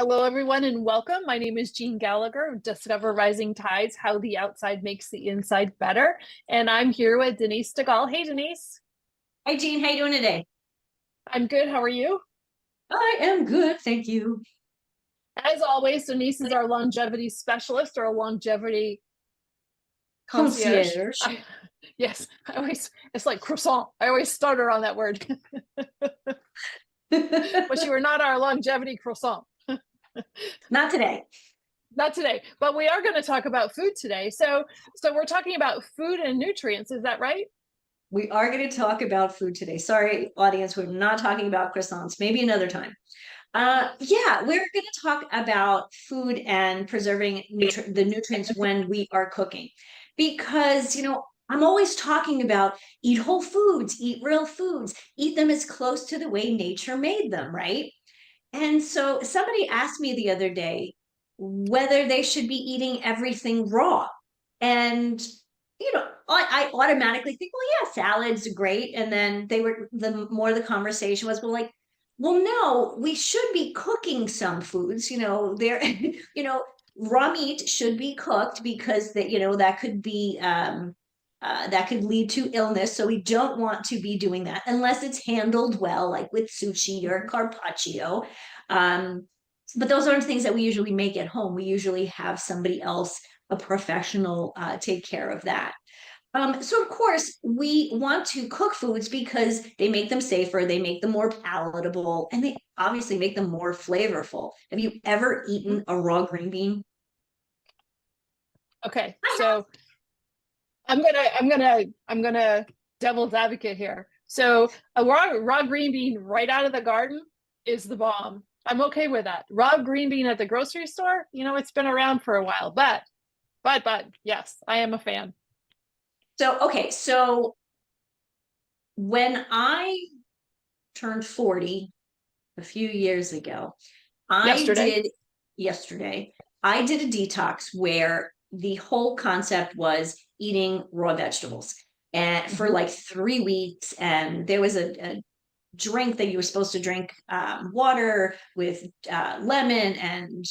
Hello, everyone, and welcome. My name is Jeanne Gallagher, Discover Rising Tides, How the Outside Makes the Inside Better. And I'm here with Denise Stegall. Hey, Denise. Hi, Jean. How you doing today? I'm good. How are you? I am good, thank you. As always, Denise is our longevity specialist or a longevity concierge. Concierge. Yes, it's like croissant. I always start her on that word. But you are not our longevity croissant. Not today. Not today, but we are going to talk about food today. So we're talking about food and nutrients. Is that right? We are going to talk about food today. Sorry, audience, we're not talking about croissants. Maybe another time. Yeah, we're going to talk about food and preserving the nutrients when we are cooking. Because, I'm always talking about eat whole foods, eat real foods, eat them as close to the way nature made them, right? And so somebody asked me the other day whether they should be eating everything raw. And, I automatically think, well, yeah, salads are great. And then the more the conversation was, well, no, we should be cooking some foods, raw meat should be cooked because that could be, that could lead to illness. So we don't want to be doing that unless it's handled well, like with sushi or carpaccio. Um, but those aren't things that we usually make at home. We usually have somebody else, a professional, take care of that. So of course we want to cook foods because they make them safer, they make them more palatable, and they obviously make them more flavorful. Have you ever eaten a raw green bean? Okay, so I'm gonna devil's advocate here. So a raw green bean right out of the garden is the bomb. I'm okay with that. Raw green bean at the grocery store, it's been around for a while, but yes, I am a fan. So when I turned 40 a few years ago, I Yesterday. did yesterday, I did a detox where the whole concept was eating raw vegetables and for like 3 weeks. And there was a drink that you were supposed to drink, water with lemon and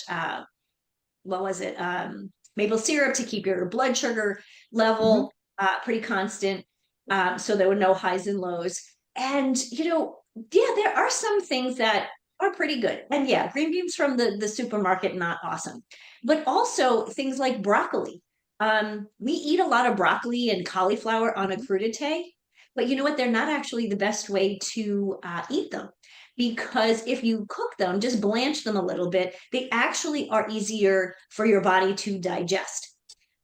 what was it? Maple syrup to keep your blood sugar Mhm. level pretty constant. So there were no highs and lows. And, yeah, there are some things that are pretty good. And yeah, green beans from the supermarket, not awesome. But also things like broccoli. We eat a lot of broccoli and cauliflower on a crudité, but you know what? They're not actually the best way to eat them because if you cook them, just blanch them a little bit, they actually are easier for your body to digest.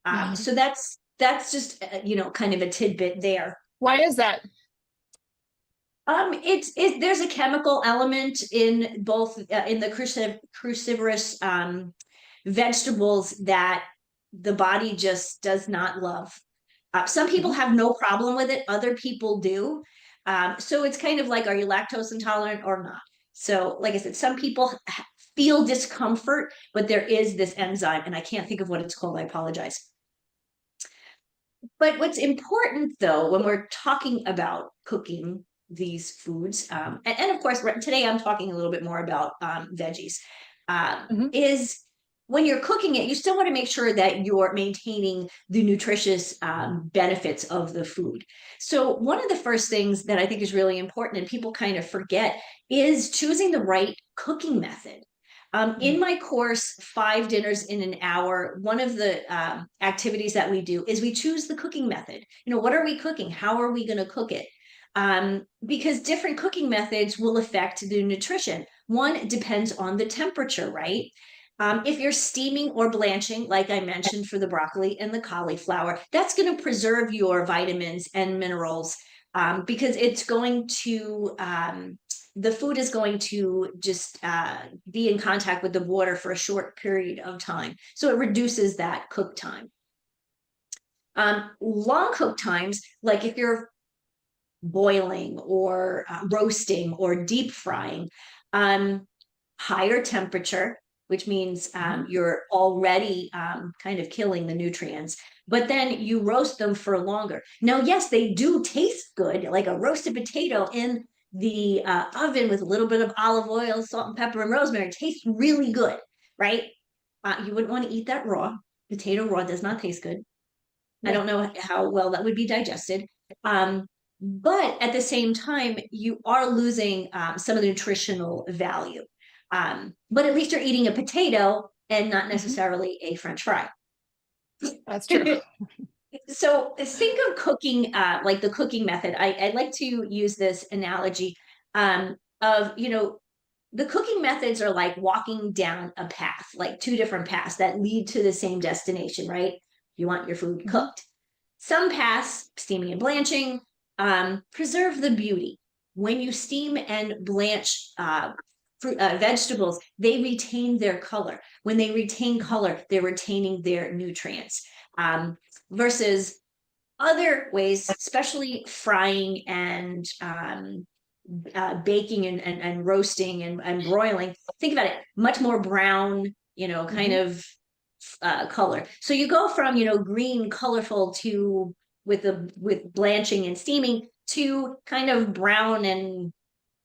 Mhm. So that's just kind of a tidbit there. Why is that? There's a chemical element in both in the cruciferous vegetables that the body just does not love. Some people Mhm. have no problem with it, other people do. So it's kind of like, are you lactose intolerant or not? So, like I said, some people feel discomfort, but there is this enzyme, and I can't think of what it's called. I apologize. But what's important, though, when we're talking about cooking these foods, and of course, today I'm talking a little bit more about veggies, Mhm. is when you're cooking it, you still want to make sure that you're maintaining the nutritious benefits of the food. So, one of the first things that I think is really important and people kind of forget is choosing the right cooking method. In my course, 5 dinners in an hour, one of the activities that we do is we choose the cooking method. What are we cooking? How are we going to cook it? Because different cooking methods will affect the nutrition. One depends on the temperature, right? If you're steaming or blanching, like I mentioned for the broccoli and the cauliflower, that's going to preserve your vitamins and minerals because it's going to the food is going to just be in contact with the water for a short period of time. So it reduces that cook time. Long cook times, like if you're boiling or roasting or deep frying, um, higher temperature, which means Mhm. you're already kind of killing the nutrients, but then you roast them for longer. Now, yes, they do taste good, like a roasted potato in the oven with a little bit of olive oil, salt and pepper, and rosemary tastes really good, right? You wouldn't want to eat that raw. Potato raw does not taste good. I Yeah. don't know how well that would be digested. But at the same time, you are losing some of the nutritional value. But at least you're eating a potato and not necessarily a French fry. That's true. So think of cooking like the cooking method. I like to use this analogy of, the cooking methods are like walking down a path, like two different paths that lead to the same destination, right? You want your food cooked. Some paths, steaming and blanching, preserve the beauty. When you steam and blanch vegetables, they retain their color. When they retain color, they're retaining their nutrients. Versus other ways, especially frying and baking and roasting and broiling. Think about it, much more brown, kind of color. So you go from, green, colorful to with blanching and steaming to kind of brown and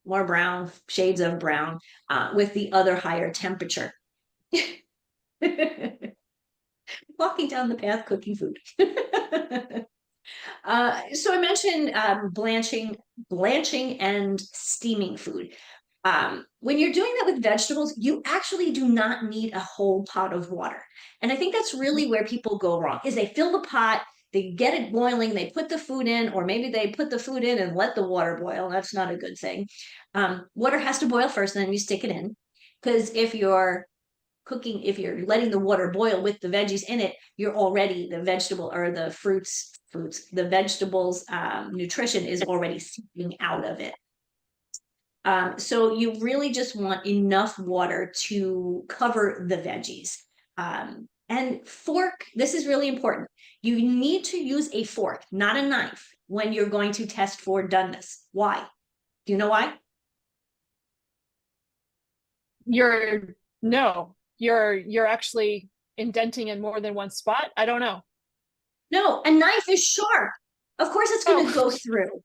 more brown, shades of brown with the other higher temperature. Walking down the path, cooking food. So I mentioned blanching and steaming food. When you're doing that with vegetables, you actually do not need a whole pot of water. And I think that's really where people go wrong, is they fill the pot, they get it boiling, they put the food in, or maybe they put the food in and let the water boil. That's not a good thing. Water has to boil first, and then you stick it in. Because if you're letting the water boil with the veggies in it, you're already the vegetable or the the vegetables nutrition is already seeping out of it. So you really just want enough water to cover the veggies. And fork, this is really important. You need to use a fork, not a knife, when you're going to test for doneness. Why? Do you know why? You're actually indenting in more than one spot. I don't know. No, a knife is sharp. Of course it's going to go through.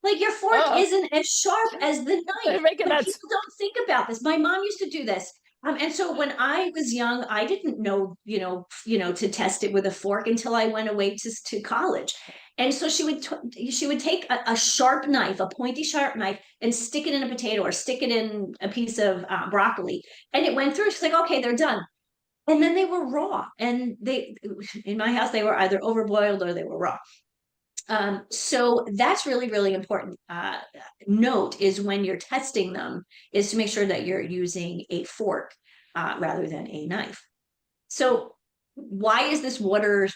Like your fork isn't as sharp as the knife. But people don't think about this. My mom used to do this. And so when I was young, I didn't know, to test it with a fork until I went away to college. And so she would take a sharp knife, a pointy sharp knife, and stick it in a potato or stick it in a piece of broccoli. And it went through. She's like, okay, they're done. And then they were raw. And in my house, they were either overboiled or they were raw. So that's really, really important. Note is when you're testing them is to make sure that you're using a fork rather than a knife. So why is this water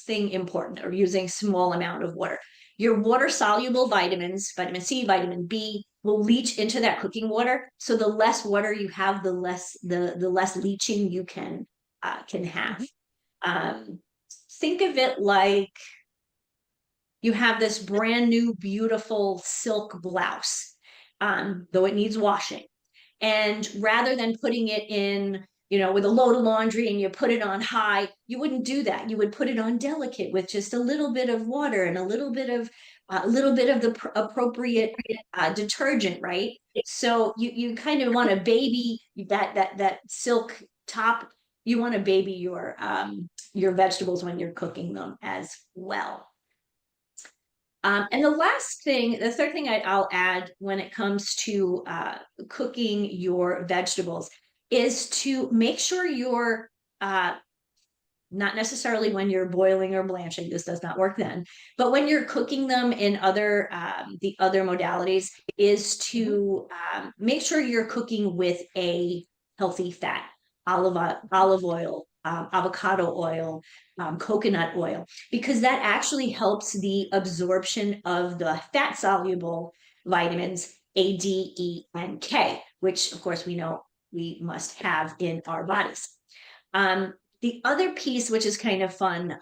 thing important, or using small amount of water? Your water soluble vitamins, vitamin C, vitamin B, will leach into that cooking water. So the less water you have, the less leaching you can have. Think of it like you have this brand new, beautiful silk blouse, though it needs washing. And rather than putting it in, with a load of laundry and you put it on high, you wouldn't do that. You would put it on delicate with just a little bit of water and a little bit of the appropriate detergent, right? So you kind of want to baby that silk top. You want to baby your vegetables when you're cooking them as well. And the third thing I'll add when it comes to cooking your vegetables is to make sure you're not necessarily when you're boiling or blanching, this does not work then, but when you're cooking them in the other modalities, is to make sure you're cooking with a healthy fat, olive oil, avocado oil, coconut oil, because that actually helps the absorption of the fat soluble vitamins A, D, E, and K, which of course we know we must have in our bodies. The other piece, which is kind of fun,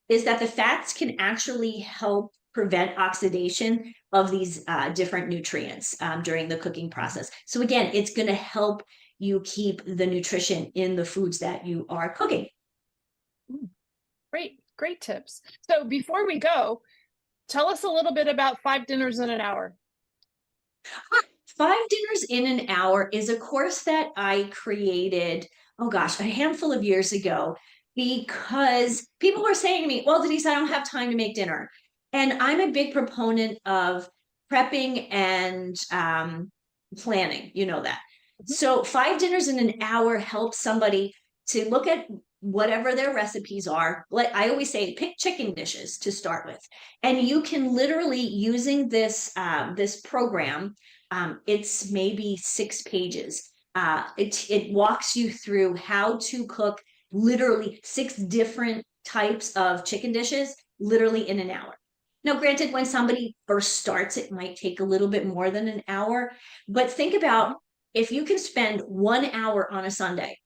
is that the fats can actually help prevent oxidation of these different nutrients during the cooking process. So again, it's going to help you keep the nutrition in the foods that you are cooking. Great tips. So before we go, tell us a little bit about 5 dinners in an hour. Five Dinners in an Hour is a course that I created, oh gosh, a handful of years ago because people were saying to me, well, Denise, I don't have time to make dinner. And I'm a big proponent of prepping and planning. You know that. Mhm. So, Five Dinners in an Hour helps somebody to look at whatever their recipes are. Like I always say, pick chicken dishes to start with. And you can literally, using this program, it's maybe 6 pages. It walks you through how to cook literally 6 different types of chicken dishes, literally in an hour. Now, granted, when somebody first starts, it might take a little bit more than an hour, but think about if you can spend 1 hour on a Sunday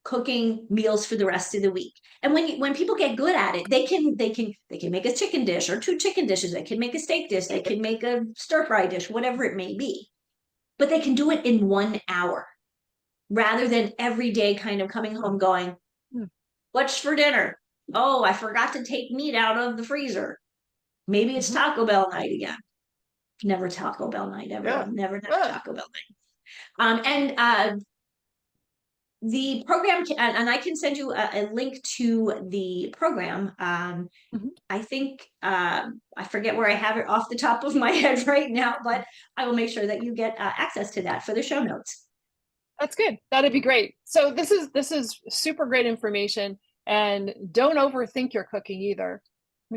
cooking meals for the rest of the week. And when people get good at it, they can make a chicken dish or 2 chicken dishes. They can make a steak dish. They can make a stir fry dish, whatever it may be. But they can do it in 1 hour rather than every day kind of coming home going, Hmm. what's for dinner? Oh, I forgot to take meat out of the freezer. Maybe it's Mhm. Taco Bell night again. Never Taco Bell night, Yeah. everyone. Never Good. Taco Bell night. And the program, and I can send you a link to the program. Mhm. I think I forget where I have it off the top of my head right now, but I will make sure that you get access to that for the show notes. That's good. That'd be great. So this is super great information, and don't overthink your cooking either.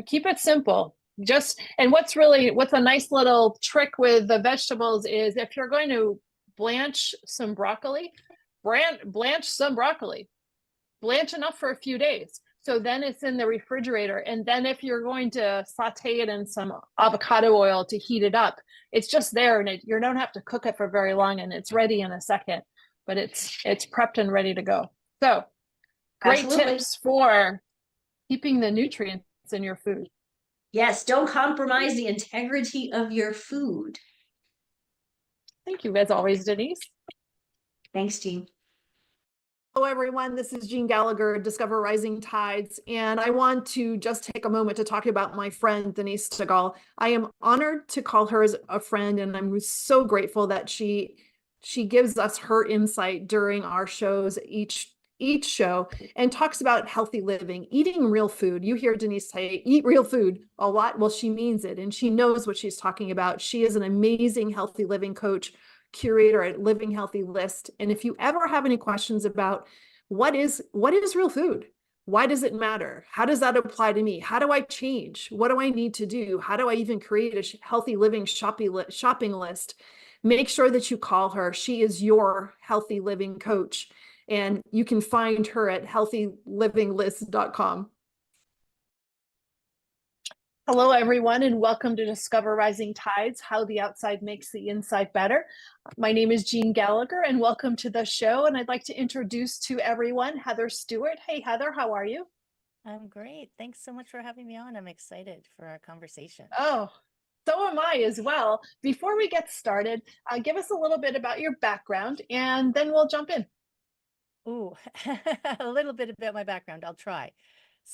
Keep it simple. Just and what's a nice little trick with the vegetables is if you're going to blanch some broccoli, blanch some broccoli. Blanch enough for a few days. So then it's in the refrigerator. And then if you're going to saute it in some avocado oil to heat it up, it's just there and you don't have to cook it for very long and it's ready in a second, but it's prepped and ready to go. So great Absolutely. tips for keeping the nutrients in your food. Yes, don't compromise the integrity of your food. Thank you, as always, Denise. Thanks, Jean. Hello, everyone. This is Jeanne Gallagher, Discover Rising Tides, and I want to just take a moment to talk about my friend, Denise Stegall. I am honored to call her as a friend, and I'm so grateful that she gives us her insight during our shows each show and talks about healthy living, eating real food. You hear Denise say, eat real food a lot. Well, she means it, and she knows what she's talking about. She is an amazing healthy living coach, curator at Living Healthy List. And if you ever have any questions about what is real food, why does it matter, how does that apply to me, how do I change, what do I need to do, how do I even create a healthy living shopping list, make sure that you call her. She is your healthy living coach, and you can find her at healthylivinglist.com. Hello, everyone, and welcome to Discover Rising Tides, How the Outside Makes the Inside Better. My name is Jeanne Gallagher, and welcome to the show. And I'd like to introduce to everyone Heather Stewart. Hey, Heather, how are you? I'm great. Thanks so much for having me on. I'm excited for our conversation. Oh, so am I as well. Before we get started, give us a little bit about your background, and then we'll jump in. Ooh, a little bit about my background. I'll try.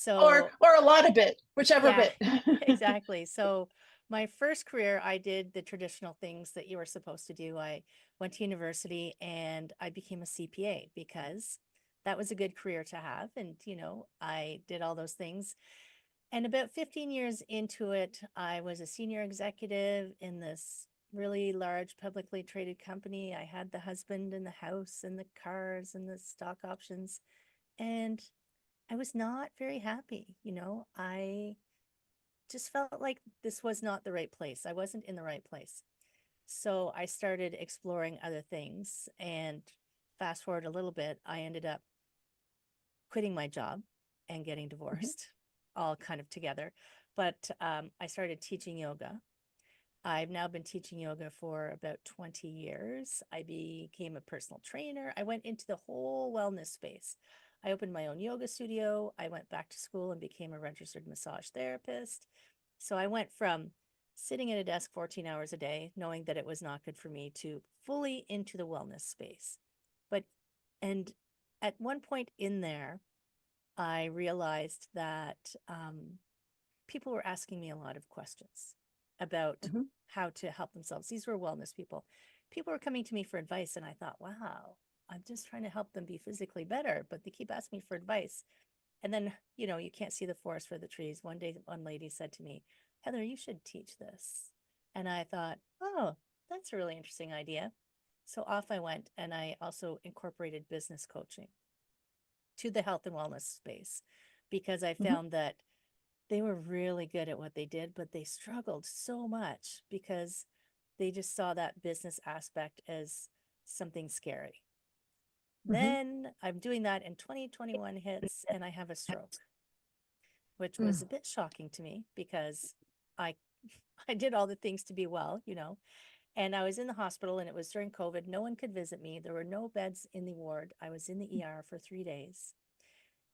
Or So, a lot of bit, whichever yeah, bit. exactly. So, my first career, I did the traditional things that you were supposed to do. I went to university and I became a CPA because that was a good career to have. And, I did all those things. And about 15 years into it, I was a senior executive in this really large publicly traded company. I had the husband and the house and the cars and the stock options. And I was not very happy. I just felt like this was not the right place. I wasn't in the right place. So I started exploring other things. And fast forward a little bit, I ended up quitting my job and getting divorced, all kind of together. But I started teaching yoga. I've now been teaching yoga for about 20 years. I became a personal trainer. I went into the whole wellness space. I opened my own yoga studio. I went back to school and became a registered massage therapist. So I went from sitting at a desk 14 hours a day, knowing that it was not good for me, to fully into the wellness space. But, and at one point in there, I realized that people were asking me a lot of questions. about Mhm. how to help themselves. These were wellness people. People were coming to me for advice, and I thought, wow, I'm just trying to help them be physically better, but they keep asking me for advice. And then, you can't see the forest for the trees. One day, one lady said to me, Heather, you should teach this. And I thought, oh, that's a really interesting idea. So off I went, and I also incorporated business coaching to the health and wellness space, because I Mhm. found that they were really good at what they did, but they struggled so much because they just saw that business aspect as something scary. Mhm. Then I'm doing that, and 2021 hits, and I have a stroke, which was Mm. a bit shocking to me because I I did all the things to be well, and I was in the hospital, and it was during COVID. No one could visit me. There were no beds in the ward. I was in the ER for 3 days.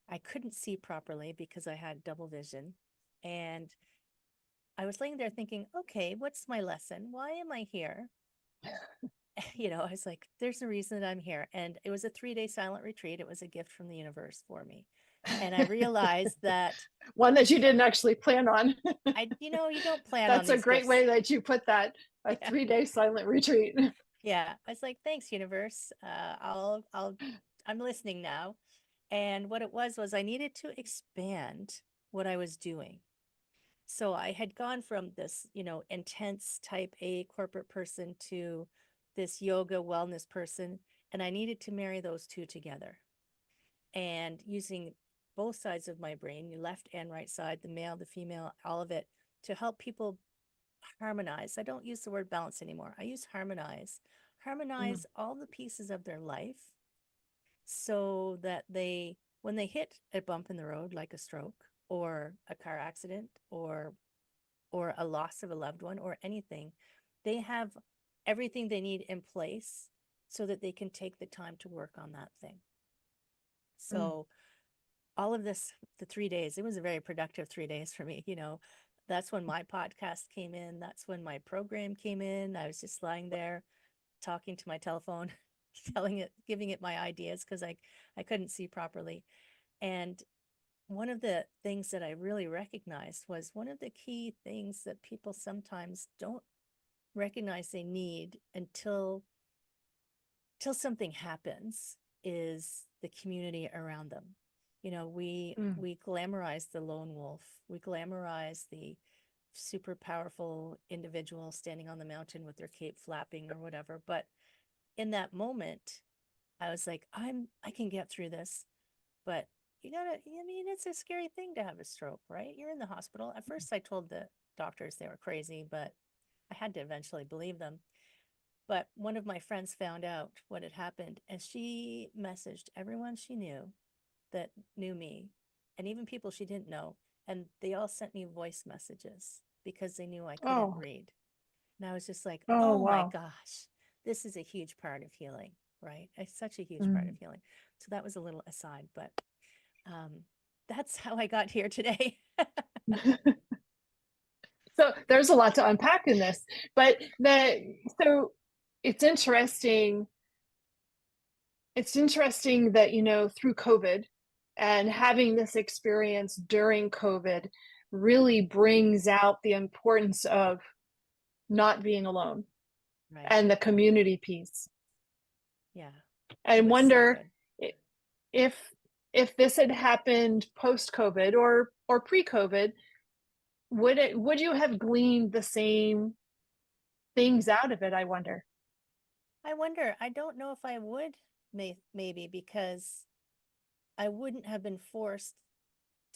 I couldn't see properly because I had double vision. And I was laying there thinking, okay, what's my lesson? Why am I here? I was like, there's a reason that I'm here. And it was a 3-day silent retreat. It was a gift from the universe for me. And I realized that One that you didn't actually plan on. you don't plan on That's a these great gifts. way that you put that, a Yeah. 3-day silent retreat. Yeah. I was like, thanks, universe. I'm listening now. And what it was I needed to expand what I was doing. So I had gone from this, intense type A corporate person to this yoga wellness person, and I needed to marry those two together. And using both sides of my brain, the left and right side, the male, the female, all of it, to help people harmonize. I don't use the word balance anymore. I use harmonize. Harmonize all the pieces of their life so that when they hit a bump in the road, like a stroke or a car accident or a loss of a loved one or anything, they have everything they need in place so that they can take the time to work on that thing. So all of this, the 3 days, it was a very productive 3 days for me. That's when my podcast came in. That's when my program came in. I was just lying there talking to my telephone, giving it my ideas because I couldn't see properly. And one of the things that I really recognized was one of the key things that people sometimes don't recognize they need until something happens is the community around them. We glamorize the lone wolf. We glamorize the super powerful individual standing on the mountain with their cape flapping or whatever. But in that moment, I was like, I can get through this. But it's a scary thing to have a stroke, right? You're in the hospital. At first, I told the doctors they were crazy, but I had to eventually believe them. But one of my friends found out what had happened, and she messaged everyone she knew that knew me, and even people she didn't know. And they all sent me voice messages because they knew I couldn't Oh, read. And I was just like, oh, oh my wow. gosh, this is a huge part of healing, right? It's such a huge part of Mm. healing. So that was a little aside, but that's how I got here today. So there's a lot to unpack in this, but so it's interesting. It's interesting that, through COVID and having this experience during COVID really brings out the importance of not being alone Right. and the community piece. Yeah. It And was so wonder good. if if this had happened post COVID or pre COVID, would you have gleaned the same things out of it? I wonder. I wonder, I don't know if I would maybe because I wouldn't have been forced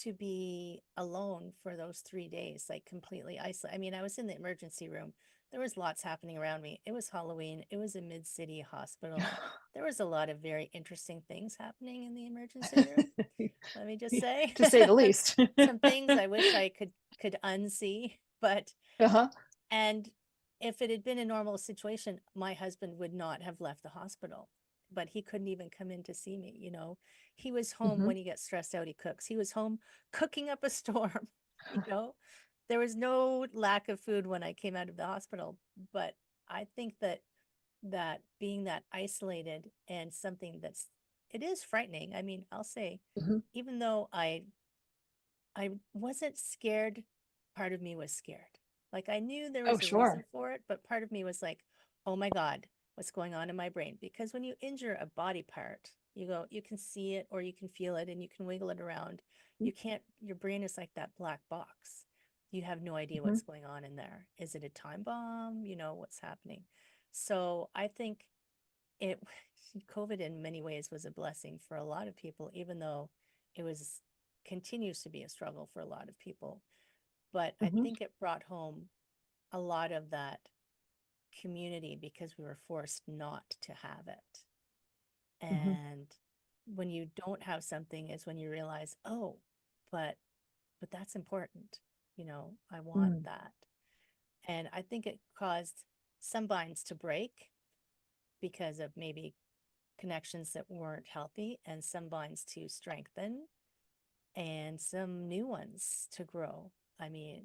to be alone for those 3 days, like completely isolated. I mean, I was in the emergency room. There was lots happening around me. It was Halloween. It was a mid-city hospital. There was a lot of very interesting things happening in the emergency room. Let me just say, To say the least. some things I wish I could unsee, but Uh-huh. and if it had been a normal situation, my husband would not have left the hospital, but he couldn't even come in to see me. He was home Mhm. when he gets stressed out, he cooks. He was home cooking up a storm, you know. There was no lack of food when I came out of the hospital, but I think that being that isolated and something it is frightening. I mean, I'll say, Mhm. even though I wasn't scared, part of me was scared. Like I knew there Oh, was a reason sure. for it, but part of me was like, oh my God, what's going on in my brain? Because when you injure a body part, you can see it or you can feel it and you can wiggle it around. You can't, your brain is like that black box. You have no idea Mm-hmm. what's going on in there. Is it a time bomb? What's happening. So I think it, COVID in many ways was a blessing for a lot of people, even though it was, continues to be a struggle for a lot of people. But I Mm-hmm. think it brought home a lot of that community because we were forced not to have it. Mm-hmm. And when you don't have something is when you realize, oh, but that's important. I want Mm-hmm. that. And I think it caused some binds to break because of maybe connections that weren't healthy, and some binds to strengthen, and some new ones to grow. I mean,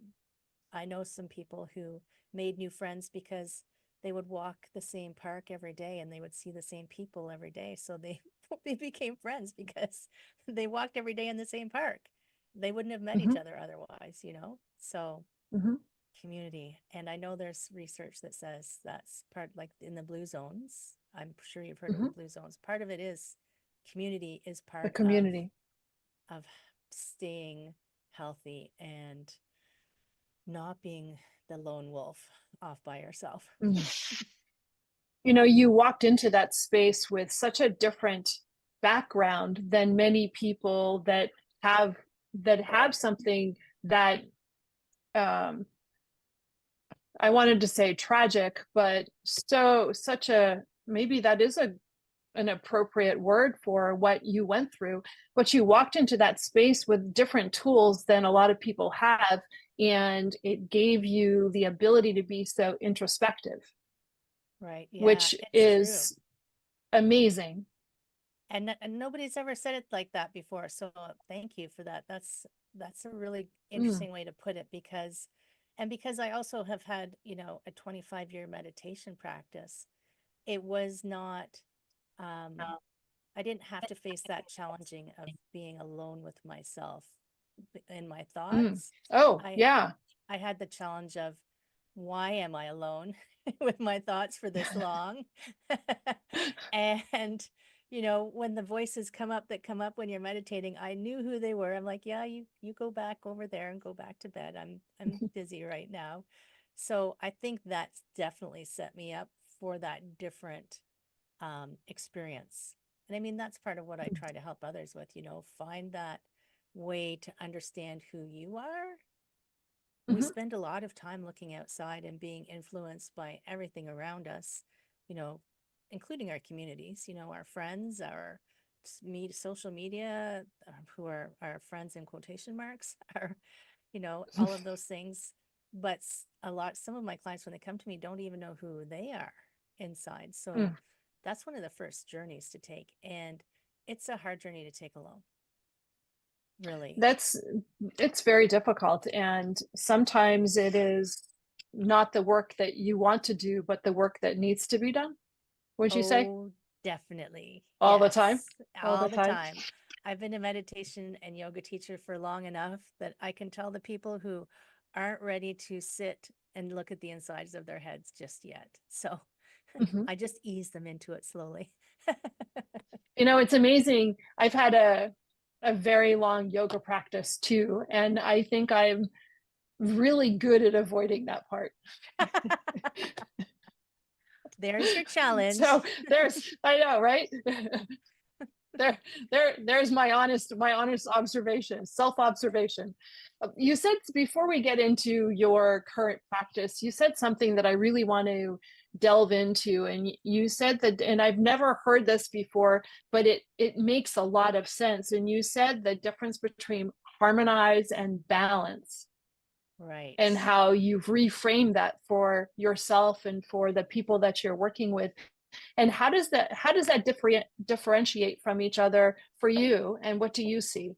I know some people who made new friends because they would walk the same park every day and they would see the same people every day. So they they became friends because they walked every day in the same park. They wouldn't have met Mm-hmm. each other otherwise. So Mm-hmm. community. And I know there's research that says that's part, like in the blue zones. I'm sure you've heard of Mm-hmm. the blue zones. Part of it is community is The part community. of staying healthy and not being the lone wolf off by yourself. Mm. You walked into that space with such a different background than many people that have something that um I wanted to say tragic, but such a, maybe that is an appropriate word for what you went through. But you walked into that space with different tools than a lot of people have, and it gave you the ability to be so introspective, Right. Yeah, which it's true. is amazing. And nobody's ever said it like that before. So thank you for that. That's a really Mm, interesting way to put it because I also have had, a 25-year meditation practice. It was not um I didn't have to face that challenging of being alone with myself in my mm. thoughts. Oh, I yeah. I had the challenge of why am I alone with my thoughts for this long? And when the voices come up when you're meditating, I knew who they were. I'm like, yeah, you go back over there and go back to bed. I'm busy right now. So I think that's definitely set me up for that different experience. And I mean, that's part of what I try to help others with, find that way to understand who you are. We Mhm. spend a lot of time looking outside and being influenced by everything around us, you know, including our communities, our friends, our social media, who are our friends in quotation marks, are, all of those things. But some of my clients, when they come to me, don't even know who they are inside. So Mm. that's one of the first journeys to take. And it's a hard journey to take alone, really. That's it's very difficult, and sometimes it is not the work that you want to do, but the work that needs to be done. Would you say Oh, definitely. all the time? Yes, All the all the time? time. I've been a meditation and yoga teacher for long enough that I can tell the people who aren't ready to sit and look at the insides of their heads just yet. So Mhm. I just ease them into it slowly. It's amazing. I've had a very long yoga practice too, and I think I'm really good at avoiding that part. There's your challenge. So I know, right? There's my honest observation, self-observation. You said, before we get into your current practice, you said something that I really want to delve into, and you said that, and I've never heard this before, but it makes a lot of sense. And you said the difference between harmonize and balance, Right. and how you've reframed that for yourself and for the people that you're working with. And how does that differentiate from each other for you, and what do you see?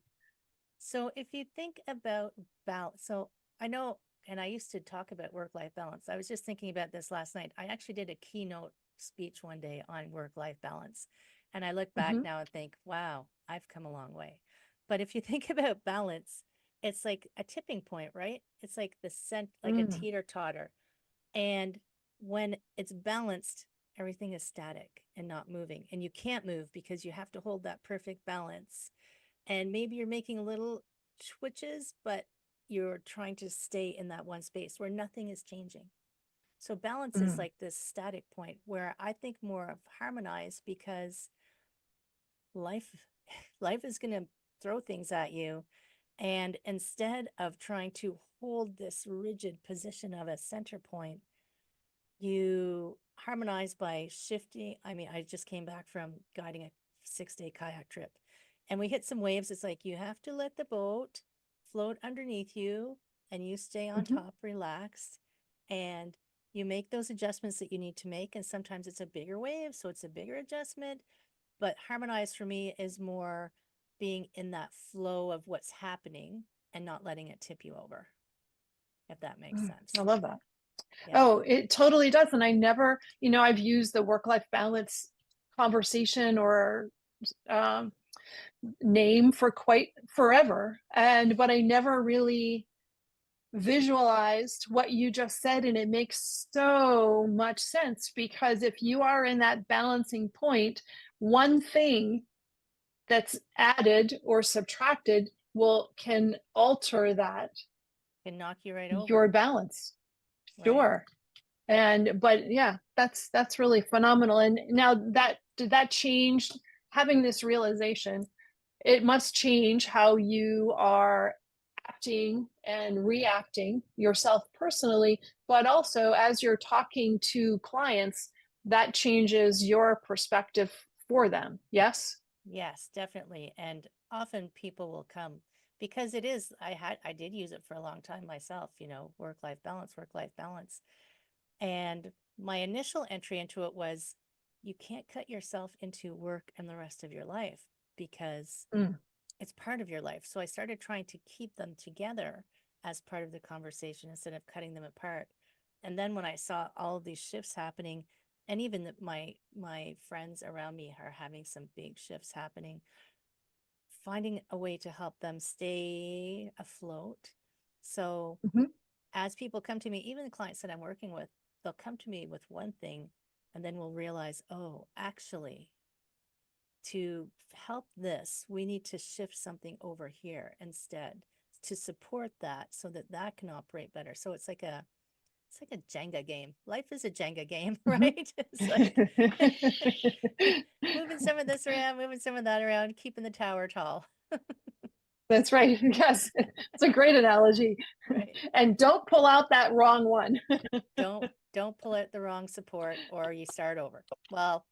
So if you think about balance, so I know, and I used to talk about work-life balance. I was just thinking about this last night. I actually did a keynote speech one day on work-life balance. And I look back Mm-hmm. now and think, wow, I've come a long way. But if you think about balance, it's like a tipping point, right? It's like the scent, like a Mm. teeter-totter. And when it's balanced, everything is static and not moving. And you can't move because you have to hold that perfect balance. And maybe you're making little twitches, but you're trying to stay in that one space where nothing is changing. So balance is Mm. like this static point where I think more of harmonize, because life life is going to throw things at you, and instead of trying to hold this rigid position of a center point, you harmonize by shifting. I mean, I just came back from guiding a 6-day kayak trip, and we hit some waves. It's like you have to let the boat float underneath you and you stay on Mhm. top, relaxed, and you make those adjustments that you need to make. And sometimes it's a bigger wave, so it's a bigger adjustment. But harmonize for me is more being in that flow of what's happening and not letting it tip you over, if that makes Mm. I sense. love that. Yeah. Oh, it totally does. And I never, I've used the work-life balance conversation or um, name for quite forever. But I never really visualized what you just said. And it makes so much sense, because if you are in that balancing point, one thing that's added or subtracted can alter that, Can knock you right your over. balance. Right. Sure. But yeah, that's really phenomenal. And now did that change, having this realization, it must change how you are acting and reacting yourself personally, but also as you're talking to clients, that changes your perspective for them. Yes? Yes, definitely. And often people will come because I did use it for a long time myself, work-life balance, work-life balance. And my initial entry into it was, you can't cut yourself into work and the rest of your life, because Mm. it's part of your life. So I started trying to keep them together as part of the conversation instead of cutting them apart. And then when I saw all of these shifts happening, and even that my friends around me are having some big shifts happening, finding a way to help them stay afloat. So Mhm. as people come to me, even the clients that I'm working with, they'll come to me with one thing, and then we'll realize, oh, actually, to help this, we need to shift something over here instead to support that, so that that can operate better. So it's like a Jenga game. Life is a Jenga game, Mhm. right? It's like moving some of this around, moving some of that around, keeping the tower tall. That's right. Yes, it's a great analogy. Right. And don't pull out that wrong one. Don't pull out the wrong support, or you start over. Well,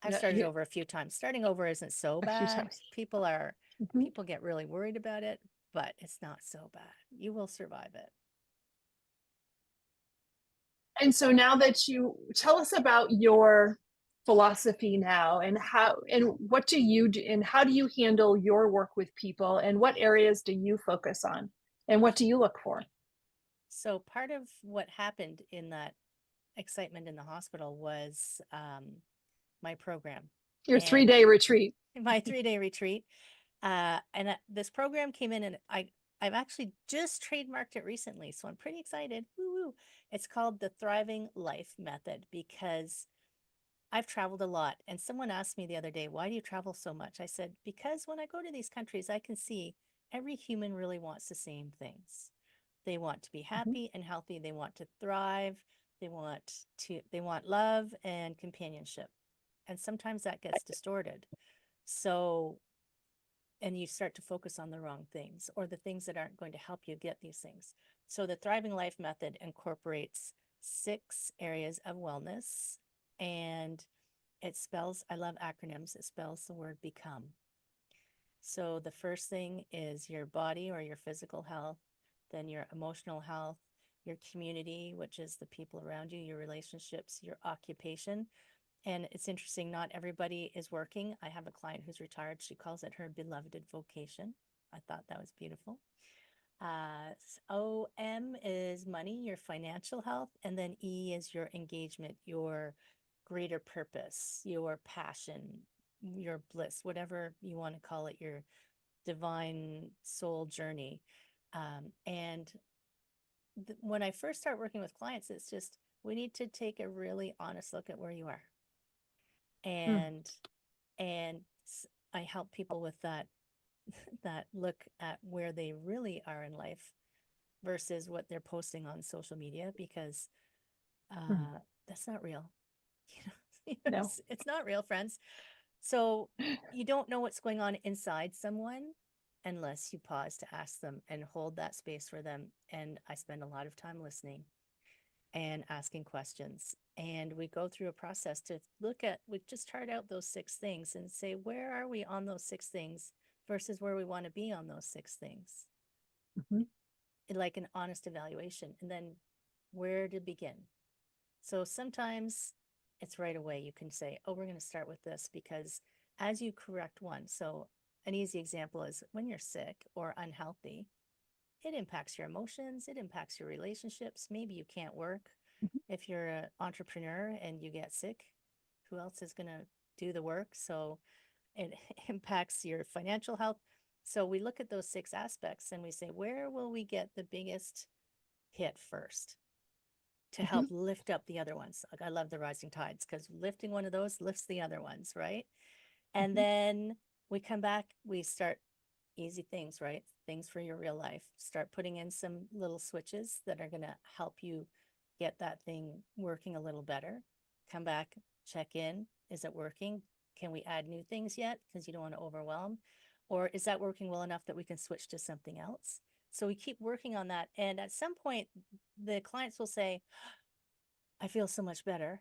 I've Yeah, started over a few times. Starting over isn't so a few bad. times. People Mhm. people get really worried about it, but it's not so bad. You will survive it. And so now that you tell us about your philosophy now, and what do you do, and how do you handle your work with people, and what areas do you focus on, and what do you look for? So part of what happened in that excitement in the hospital was my program Your and 3-day retreat. my 3-day retreat. And this program came in, and I've actually just trademarked it recently, so I'm pretty excited. Woo woo. It's called the Thriving Life Method, because I've traveled a lot. And someone asked me the other day, why do you travel so much? I said, because when I go to these countries, I can see every human really wants the same things. They want to be Mhm. happy and healthy. They want to thrive. They want love and companionship. And sometimes that gets distorted. So, and you start to focus on the wrong things, or the things that aren't going to help you get these things. So the Thriving Life Method incorporates 6 areas of wellness, and I love acronyms. It spells the word become. So the first thing is your body or your physical health, then your emotional health, your community, which is the people around you, your relationships, your occupation. And it's interesting, not everybody is working. I have a client who's retired. She calls it her beloved vocation. I thought that was beautiful. OM is money, your financial health, and then E is your engagement, your greater purpose, your passion, your bliss, whatever you want to call it, your divine soul journey. And when I first start working with clients, it's just, we need to take a really honest look at where you are. And I help people with that that look at where they really are in life versus what they're posting on social media, because that's not real. No. It's not real, friends. So you don't know what's going on inside someone unless you pause to ask them and hold that space for them. And I spend a lot of time listening and asking questions. And we go through a process to look at, we just chart out those 6 things and say, where are we on those 6 things versus where we want to be on those 6 things? Like an honest evaluation. And then where to begin. So sometimes it's right away. You can say, oh, we're going to start with this, because as you correct one. So an easy example is when you're sick or unhealthy, it impacts your emotions. It impacts your relationships. Maybe you can't work. If you're an entrepreneur and you get sick, who else is going to do the work? So it impacts your financial health. So we look at those 6 aspects and we say, where will we get the biggest hit first to help lift up the other ones? Like, I love the rising tides, because lifting one of those lifts the other ones, right? And then we come back, we start easy things, right? Things for your real life. Start putting in some little switches that are going to help you get that thing working a little better. Come back, check in. Is it working? Can we add new things yet? Because you don't want to overwhelm. Or is that working well enough that we can switch to something else? So we keep working on that. And at some point, the clients will say, I feel so much better.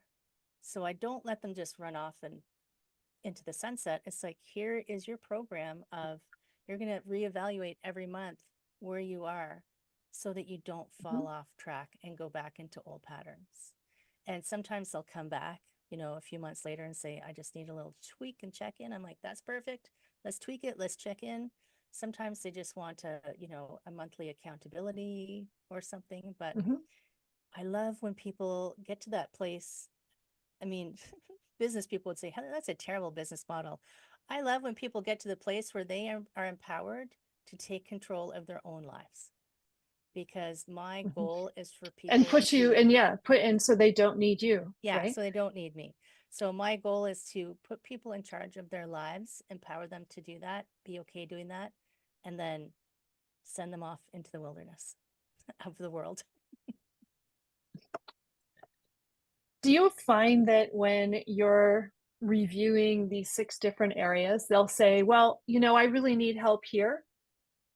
So I don't let them just run off and into the sunset. It's like, here is your program of, you're going to reevaluate every month where you are so that you don't fall off track and go back into old patterns. And sometimes they'll come back, a few months later and say, I just need a little tweak and check in. I'm like, that's perfect. Let's tweak it. Let's check in. Sometimes they just want a monthly accountability or something. But I love when people get to that place. I mean, business people would say, Heather, that's a terrible business model. I love when people get to the place where they are empowered to take control of their own lives. Because my goal is for people and put in so they don't need you. Yeah, right? so they don't need me. So my goal is to put people in charge of their lives, empower them to do that, be okay doing that, and then send them off into the wilderness of the world. Do you find that when you're reviewing these 6 different areas, they'll say, well, I really need help here,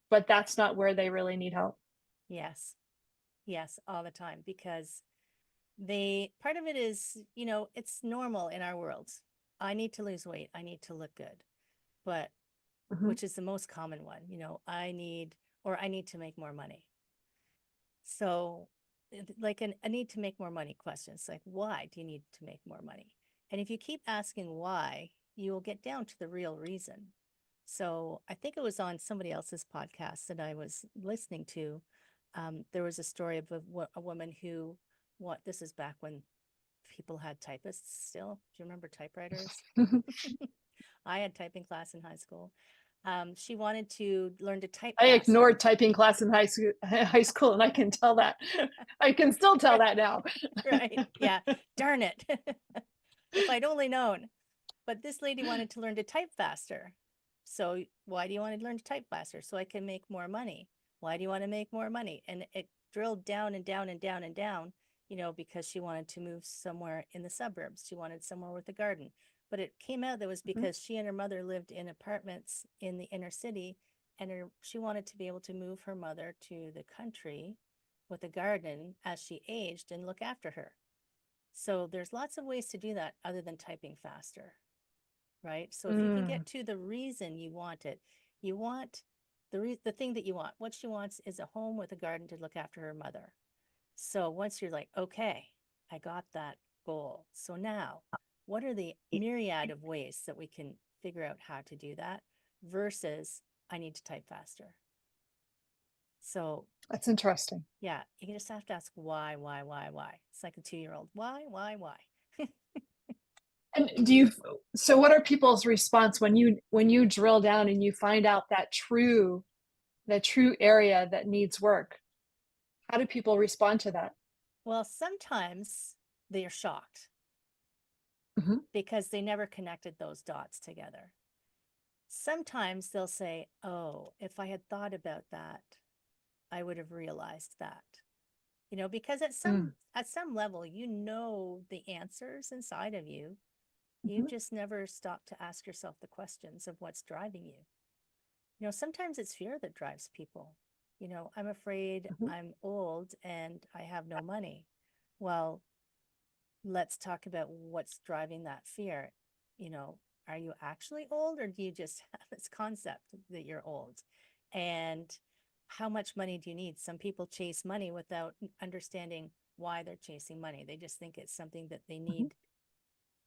but that's not where they really need help? Yes. Yes, all the time, because part of it is, it's normal in our world. I need to lose weight. I need to look good, but which is the most common one, I need to make more money. So like a need to make more money question. It's like, why do you need to make more money? And if you keep asking why, you will get down to the real reason. So I think it was on somebody else's podcast that I was listening to. There was a story of a woman who, this is back when people had typists still. Do you remember typewriters? I had typing class in high school. She wanted to learn to type I faster. ignored typing class in high school, and I can tell that. I can still tell that now. Right. Yeah. Darn it. If I'd only known. But this lady wanted to learn to type faster. So why do you want to learn to type faster? So I can make more money. Why do you want to make more money? And it drilled down and down and down and down, because she wanted to move somewhere in the suburbs. She wanted somewhere with a garden. But it came out that was because she and her mother lived in apartments in the inner city, and she wanted to be able to move her mother to the country with a garden as she aged and look after her. So there's lots of ways to do that other than typing faster, right? So if you can get to the reason you want it, you want the thing that you want. What she wants is a home with a garden to look after her mother. So once you're like, okay, I got that goal. So now, what are the myriad of ways that we can figure out how to do that versus I need to type faster? So that's interesting. Yeah, you just have to ask why. It's like a 2-year-old. Why? And so what are people's response when you drill down and you find out that true the true area that needs work. How do people respond to that? Well, sometimes they are shocked Mhm. because they never connected those dots together. Sometimes they'll say, oh, if I had thought about that, I would have realized that. Because at Mm. some level, the answers inside of you. Mhm. You've just never stopped to ask yourself the questions of what's driving you. Sometimes it's fear that drives people. I'm afraid Mhm. I'm old and I have no money. Well, let's talk about what's driving that fear. You know, are you actually old, or do you just have this concept that you're old? And how much money do you need? Some people chase money without understanding why they're chasing money. They just think it's something that they Mhm. need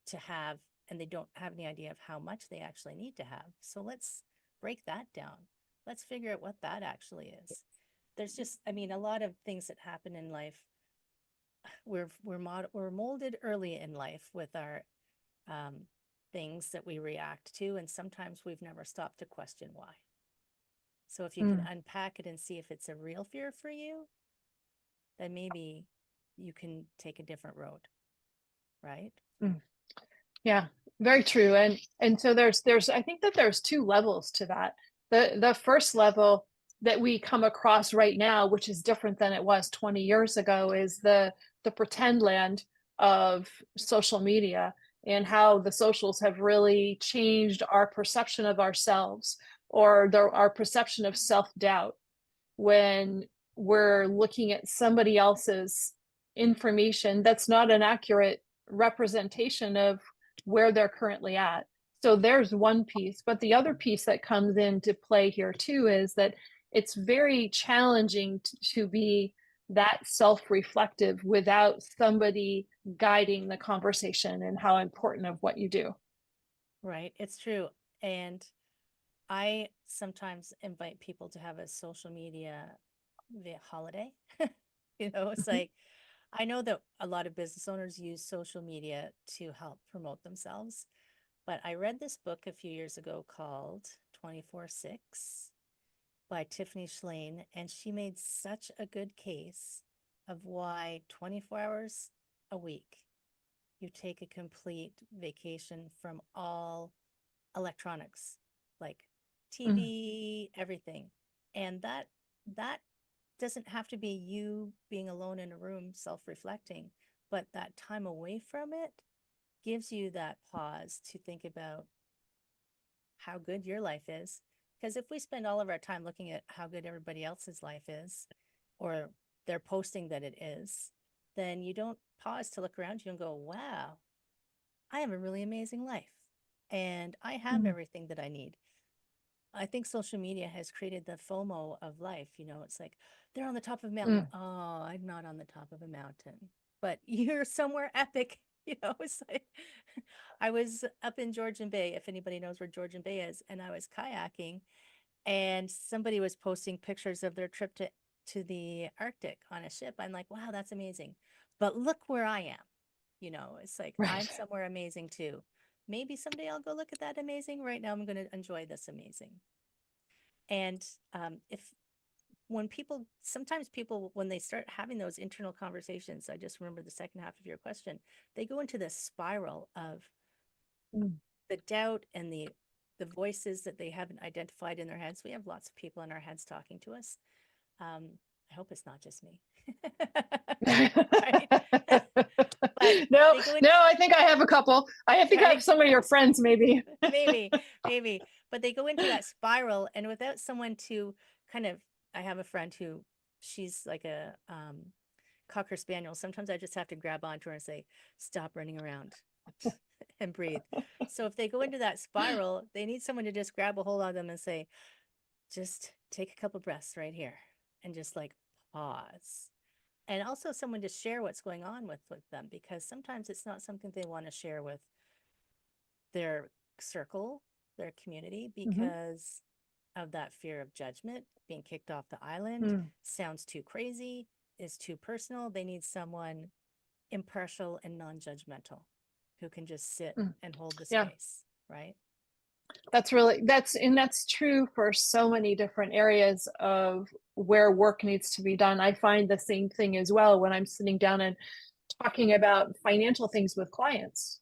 to have, and they don't have any idea of how much they actually need to have. So let's break that down. Let's figure out what that actually is. There's just, a lot of things that happen in life. We're molded early in life with our um, things that we react to, and sometimes we've never stopped to question why. So if you can Mm. unpack it and see if it's a real fear for you, then maybe you can take a different road, right? Mm. Yeah, very true. And so there's I think that there's two levels to that. The first level that we come across right now, which is different than it was 20 years ago, is the pretend land of social media, and how the socials have really changed our perception of ourselves, or our perception of self-doubt, when we're looking at somebody else's information that's not an accurate representation of where they're currently at. So there's one piece, but the other piece that comes into play here too is that it's very challenging to be that self-reflective without somebody guiding the conversation and how important of what you do. Right. It's true. And I sometimes invite people to have a social media via holiday. It's Mhm. like, I know that a lot of business owners use social media to help promote themselves, but I read this book a few years ago called 24/6 by Tiffany Shlain, and she made such a good case of why 24 hours a week you take a complete vacation from all electronics, like Mm. TV, everything. And that doesn't have to be you being alone in a room self-reflecting, but that time away from it gives you that pause to think about how good your life is. Because if we spend all of our time looking at how good everybody else's life is, or they're posting that it is, then you don't pause to look around you and go, wow, I have a really amazing life and I have Mm. everything that I need. I think social media has created the FOMO of life. It's like they're on the top of a mountain. Mm. Oh, I'm not on the top of a mountain, but you're somewhere epic. It's like I was up in Georgian Bay, if anybody knows where Georgian Bay is, and I was kayaking, and somebody was posting pictures of their trip to the Arctic on a ship. I'm like, wow, that's amazing. But look where I am. It's like I'm Right. somewhere amazing too. Maybe someday I'll go look at that amazing. Right now, I'm going to enjoy this amazing. And if when people, sometimes people, when they start having those internal conversations, I just remember the second half of your question, they go into this spiral of Mm. the doubt and the voices that they haven't identified in their heads. We have lots of people in our heads talking to us. I hope it's not just me. Right? But No, they go into no, I think I have a couple. I think I have right. some of your friends, maybe. maybe, but they go into that spiral, and without someone to kind of, I have a friend who she's like a cocker spaniel. Sometimes I just have to grab onto her and say, stop running around and breathe. So if they go into that spiral, they need someone to just grab a hold of them and say, just take a couple breaths right here and just like pause. And also someone to share what's going on with them, because sometimes it's not something they want to share with their circle, their community, Mhm. because of that fear of judgment, being kicked off the island, Mm. sounds too crazy, is too personal. They need someone impartial and non-judgmental who can just sit Mm. and hold the Yeah. space, right? That's true for so many different areas of where work needs to be done. I find the same thing as well when I'm sitting down and talking about financial things with clients,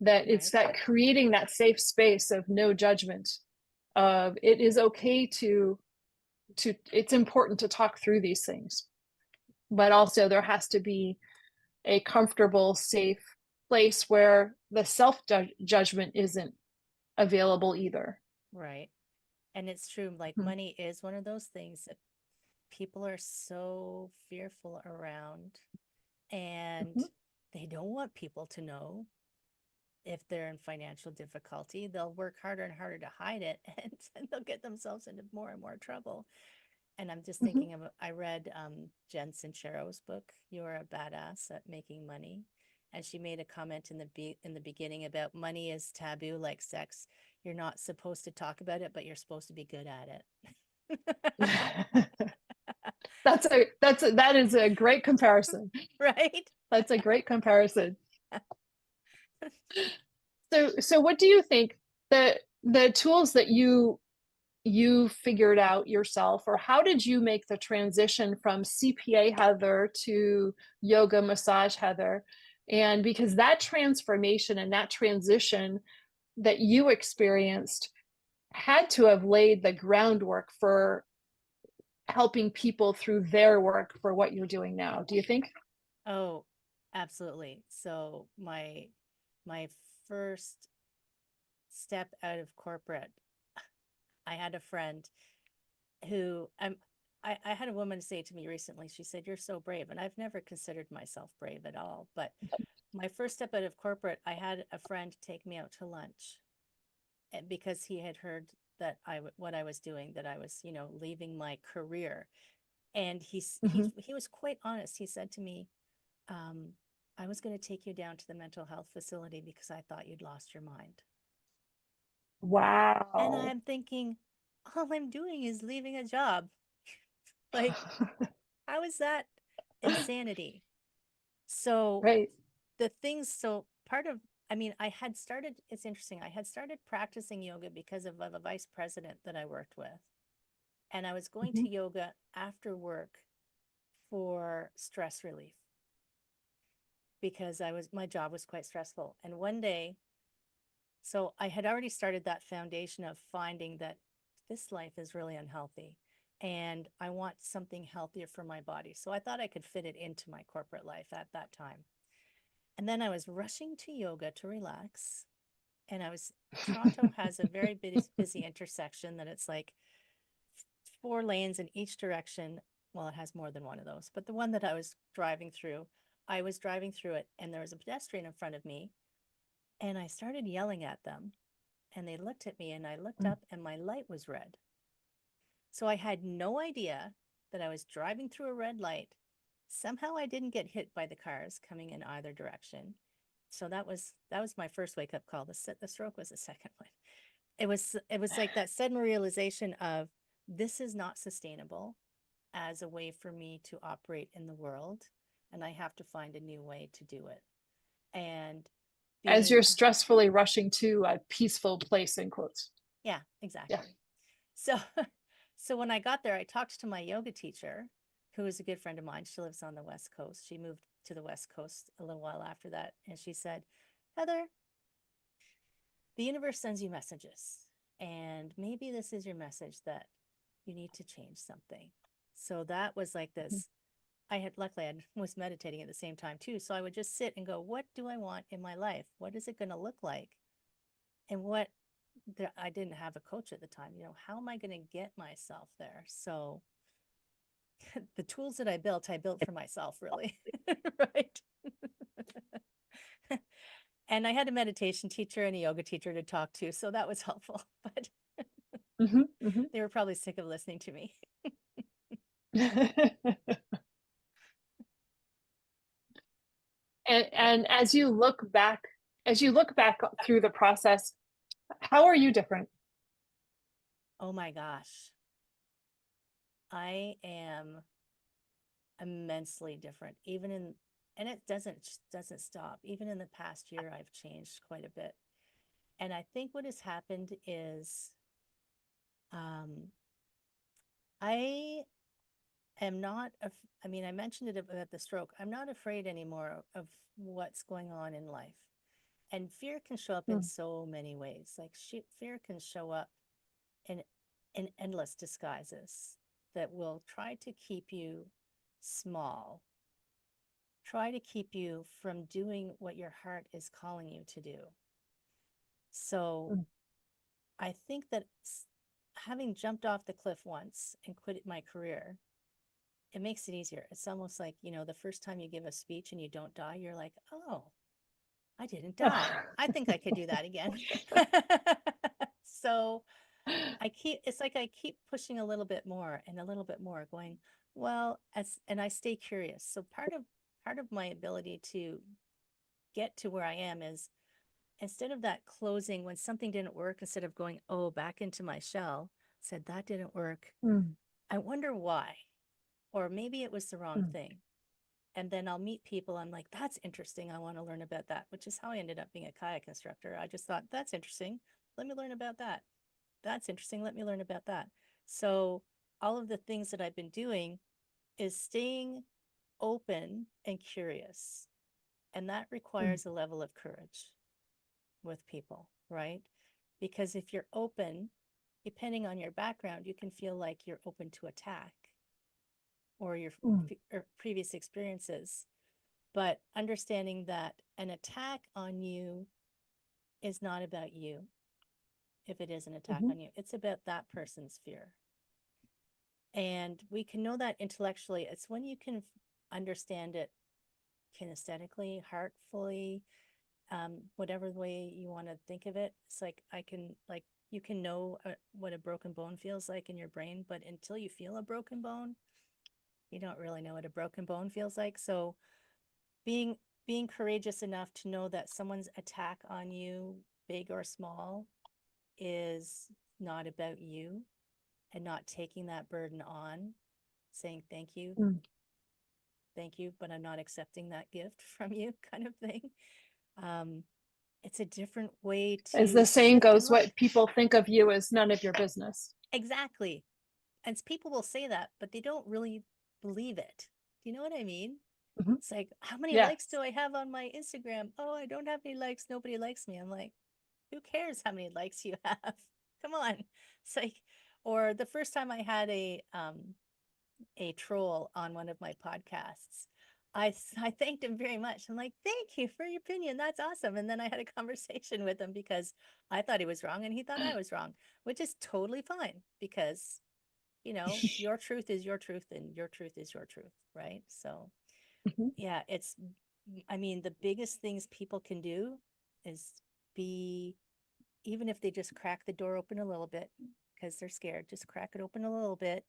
that it's Right. that creating that safe space of no judgment, of it is okay to it's important to talk through these things, but also there has to be a comfortable, safe place where the self judgment isn't available either. Right. And it's true, like Hmm. money is one of those things that people are so fearful around, and Mhm. they don't want people to know if they're in financial difficulty. They'll work harder and harder to hide it, and they'll get themselves into more and more trouble. And I'm just Mhm. thinking of, I read Jen Sincero's book, You're a Badass at Making Money. And she made a comment in the beginning about money is taboo like sex. You're not supposed to talk about it, but you're supposed to be good at it. That is a great comparison. Right? That's a great comparison. So what do you think the tools that you figured out yourself, or how did you make the transition from CPA Heather to yoga massage Heather? And because that transformation and that transition that you experienced had to have laid the groundwork for helping people through their work for what you're doing now. Do you think? Oh, absolutely. So my first step out of corporate, I had a friend who I had a woman say to me recently, she said, "You're so brave." And I've never considered myself brave at all. But my first step out of corporate, I had a friend take me out to lunch, because he had heard that what I was doing, that I was, leaving my career. And Mhm. he was quite honest. He said to me, um, I was going to take you down to the mental health facility because I thought you'd lost your mind. And Wow. I'm thinking, all I'm doing is leaving a job. Like, how is that insanity? So Right. so part of, I mean, it's interesting. I had started practicing yoga because of a vice president that I worked with. And I was going Mhm. to yoga after work for stress relief because my job was quite stressful. And one day, so I had already started that foundation of finding that this life is really unhealthy and I want something healthier for my body. So I thought I could fit it into my corporate life at that time. And then I was rushing to yoga to relax. And Toronto has a very busy intersection that it's like 4 lanes in each direction. Well, it has more than one of those, but the one that I was driving through it and there was a pedestrian in front of me and I started yelling at them and they looked at me and I looked up and my light was red. So I had no idea that I was driving through a red light. Somehow I didn't get hit by the cars coming in either direction. So that was my first wake up call. The stroke was the second one. It was like that sudden realization of this is not sustainable as a way for me to operate in the world, and I have to find a new way to do it. And As you're being stressfully rushing to a peaceful place, in quotes. Yeah, Yeah. exactly. So so when I got there, I talked to my yoga teacher, who is a good friend of mine. She lives on the West Coast. She moved to the West Coast a little while after that, and she said, "Heather, the universe sends you messages, and maybe this is your message that you need to change something." So that was like this. Luckily I was meditating at the same time too. So I would just sit and go, what do I want in my life? What is it going to look like? And I didn't have a coach at the time. How am I going to get myself there? So the tools that I built for myself, really. Right. And I had a meditation teacher and a yoga teacher to talk to. So that was helpful. But Mhm. Mhm. they were probably sick of listening to me. And as you look back through the process, how are you different? Oh my gosh. I am immensely different, and it doesn't stop. Even in the past year, I've changed quite a bit. And I think what has happened is I am not, I mean, I mentioned it about the stroke. I'm not afraid anymore of what's going on in life. And fear can show up in so many ways. Like fear can show up in endless disguises that will try to keep you small, try to keep you from doing what your heart is calling you to do. So I think that having jumped off the cliff once and quit my career, it makes it easier. It's almost like, you know, the first time you give a speech and you don't die, you're like, oh, I didn't die. I think I could do that again. So it's like I keep pushing a little bit more and a little bit more, going, well, and I stay curious. So part of my ability to get to where I am is, instead of that closing, when something didn't work, instead of going, oh, back into my shell, said that didn't work. I wonder why, or maybe it was the wrong thing. And then I'll meet people. I'm like, that's interesting. I want to learn about that, which is how I ended up being a kayak instructor. I just thought, that's interesting. Let me learn about that. That's interesting. Let me learn about that. So all of the things that I've been doing is staying open and curious. And that requires a level of courage with people, right? Because if you're open, depending on your background, you can feel like you're open to attack or your or previous experiences. But understanding that an attack on you is not about you. If it is an attack on you, it's about that person's fear. And we can know that intellectually. It's when you can understand it kinesthetically, heartfully, whatever way you want to think of it. It's like you can know what a broken bone feels like in your brain, but until you feel a broken bone, you don't really know what a broken bone feels like. So being courageous enough to know that someone's attack on you, big or small, is not about you, and not taking that burden on, saying thank you, but I'm not accepting that gift from you, kind of thing. It's a different way to, as the saying goes, what people think of you is none of your business. Exactly. And people will say that, but they don't really believe it. Do you know what I mean? It's like, how many likes do I have on my Instagram? Oh, I don't have any likes. Nobody likes me. I'm like, who cares how many likes you have? Come on. It's like, or the first time I had a troll on one of my podcasts, I thanked him very much. I'm like, thank you for your opinion. That's awesome. And then I had a conversation with him because I thought he was wrong and he thought I was wrong, which is totally fine because, you know, your truth is your truth and your truth is your truth. Right. So yeah, I mean, the biggest things people can do is be, even if they just crack the door open a little bit because they're scared, just crack it open a little bit,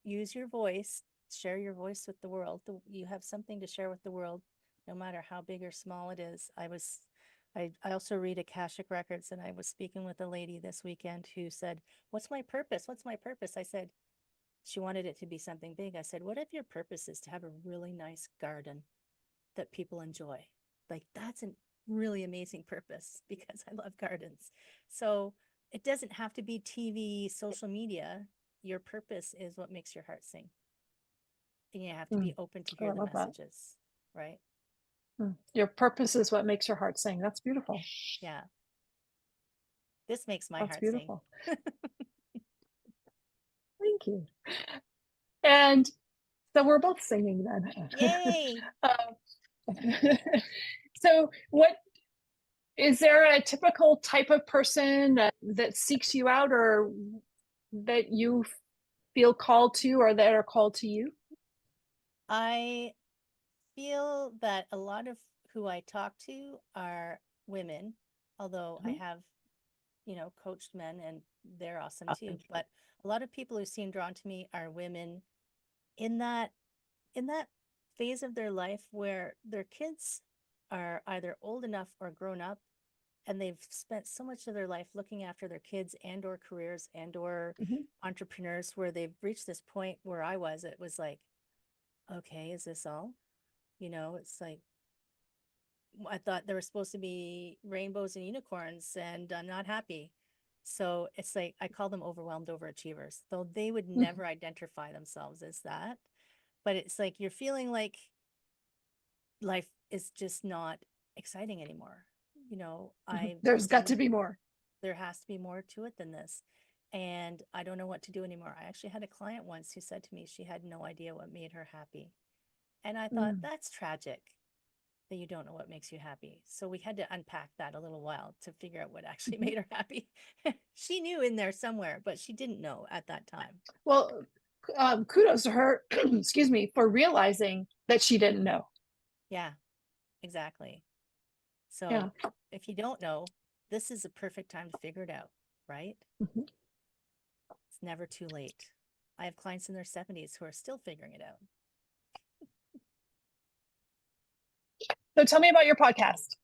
use your voice, share your voice with the world. You have something to share with the world, no matter how big or small it is. I also read Akashic Records, and I was speaking with a lady this weekend who said, what's my purpose? What's my purpose? I said, she wanted it to be something big. I said, what if your purpose is to have a really nice garden that people enjoy? Like, that's a really amazing purpose because I love gardens. So it doesn't have to be TV, social media. Your purpose is what makes your heart sing. And you have to be open to hear the messages, right? Your purpose is what makes your heart sing. That's beautiful. Yeah. This makes my heart beautiful. Sing. Thank you. And so we're both singing then. Yay! So what, is there a typical type of person that seeks you out or that you feel called to or that are called to you? I feel that a lot of who I talk to are women, although I have, you know, coached men and they're awesome too. But a lot of people who seem drawn to me are women in that phase of their life where their kids are either old enough or grown up, and they've spent so much of their life looking after their kids and or careers and or entrepreneurs, where they've reached this point where it was like, okay, is this all? You know, it's like, I thought there were supposed to be rainbows and unicorns, and I'm not happy. So it's like, I call them overwhelmed overachievers, though they would never identify themselves as that. But it's like, you're feeling like life is just not exciting anymore. You know, There's got to be more. there has to be more to it than this. And I don't know what to do anymore. I actually had a client once who said to me she had no idea what made her happy. And I thought, that's tragic that you don't know what makes you happy. So we had to unpack that a little while to figure out what actually made her happy. She knew in there somewhere, but she didn't know at that time. Well, kudos to her, excuse me, for realizing that she didn't know. Yeah, exactly. So Yeah. if you don't know, this is a perfect time to figure it out, right? Mhm. It's never too late. I have clients in their 70s who are still figuring it out. So tell me about your podcast.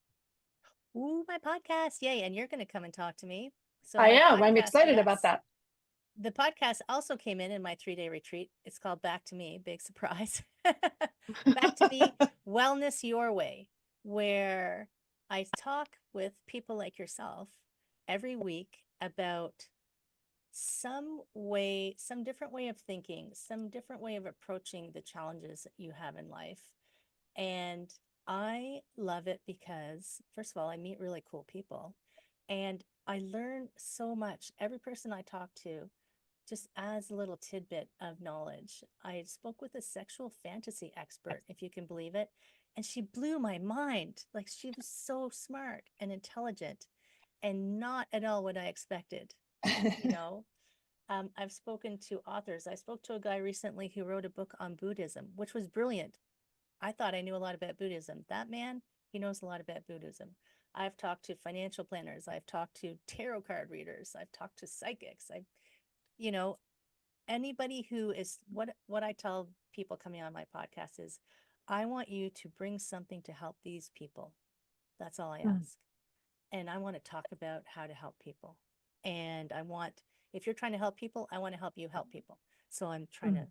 Ooh, my podcast. Yay. And you're going to come and talk to me. So I my am. I'm podcast, excited about yes. that. The podcast also came in my 3-day retreat. It's called Back to Me. Big surprise. Back to Me, Wellness Your Way, where I talk with people like yourself every week about some different way of thinking, some different way of approaching the challenges that you have in life. And I love it because, first of all, I meet really cool people and I learn so much. Every person I talk to just adds a little tidbit of knowledge. I spoke with a sexual fantasy expert, if you can believe it, and she blew my mind. Like, she was so smart and intelligent and not at all what I expected. You know, I've spoken to authors. I spoke to a guy recently who wrote a book on Buddhism, which was brilliant. I thought I knew a lot about Buddhism. That man, he knows a lot about Buddhism. I've talked to financial planners. I've talked to tarot card readers. I've talked to psychics. You know, anybody who is what I tell people coming on my podcast is, I want you to bring something to help these people. That's all I ask. And I want to talk about how to help people. And if you're trying to help people, I want to help you help people. So I'm trying to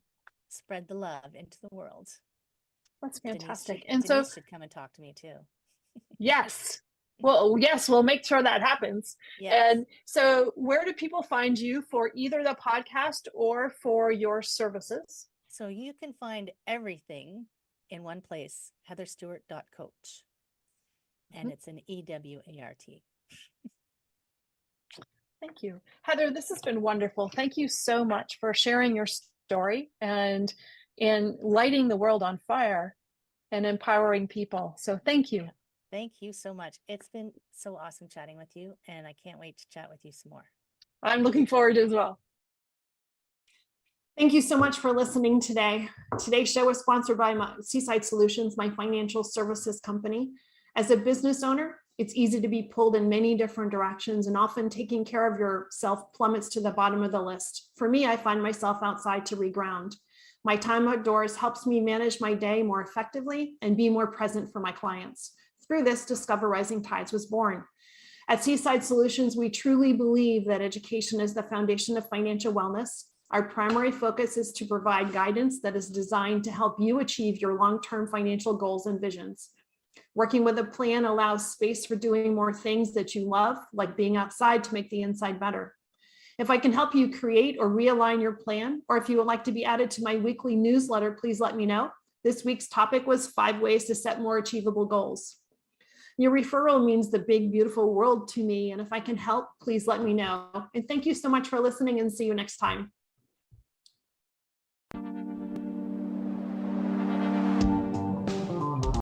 spread the love into the world. That's fantastic. Denise should come and talk to me too. Yes. Well, yes, we'll make sure that happens. Yes. And so where do people find you for either the podcast or for your services? So you can find everything in one place, heatherstewart.coach. And it's an EWART. Thank you. Heather, this has been wonderful. Thank you so much for sharing your story and in lighting the world on fire and empowering people. So thank you. Thank you so much. It's been so awesome chatting with you, and I can't wait to chat with you some more. I'm looking forward as well. Thank you so much for listening today. Today's show is sponsored by Seaside Solutions, my financial services company. As a business owner, it's easy to be pulled in many different directions, and often taking care of yourself plummets to the bottom of the list. For me, I find myself outside to reground. My time outdoors helps me manage my day more effectively and be more present for my clients. Through this, Discover Rising Tides was born. At Seaside Solutions, we truly believe that education is the foundation of financial wellness. Our primary focus is to provide guidance that is designed to help you achieve your long-term financial goals and visions. Working with a plan allows space for doing more things that you love, like being outside to make the inside better. If I can help you create or realign your plan, or if you would like to be added to my weekly newsletter, please let me know. This week's topic was 5 ways to set more achievable goals. Your referral means the big, beautiful world to me. And if I can help, please let me know. And thank you so much for listening, and see you next time.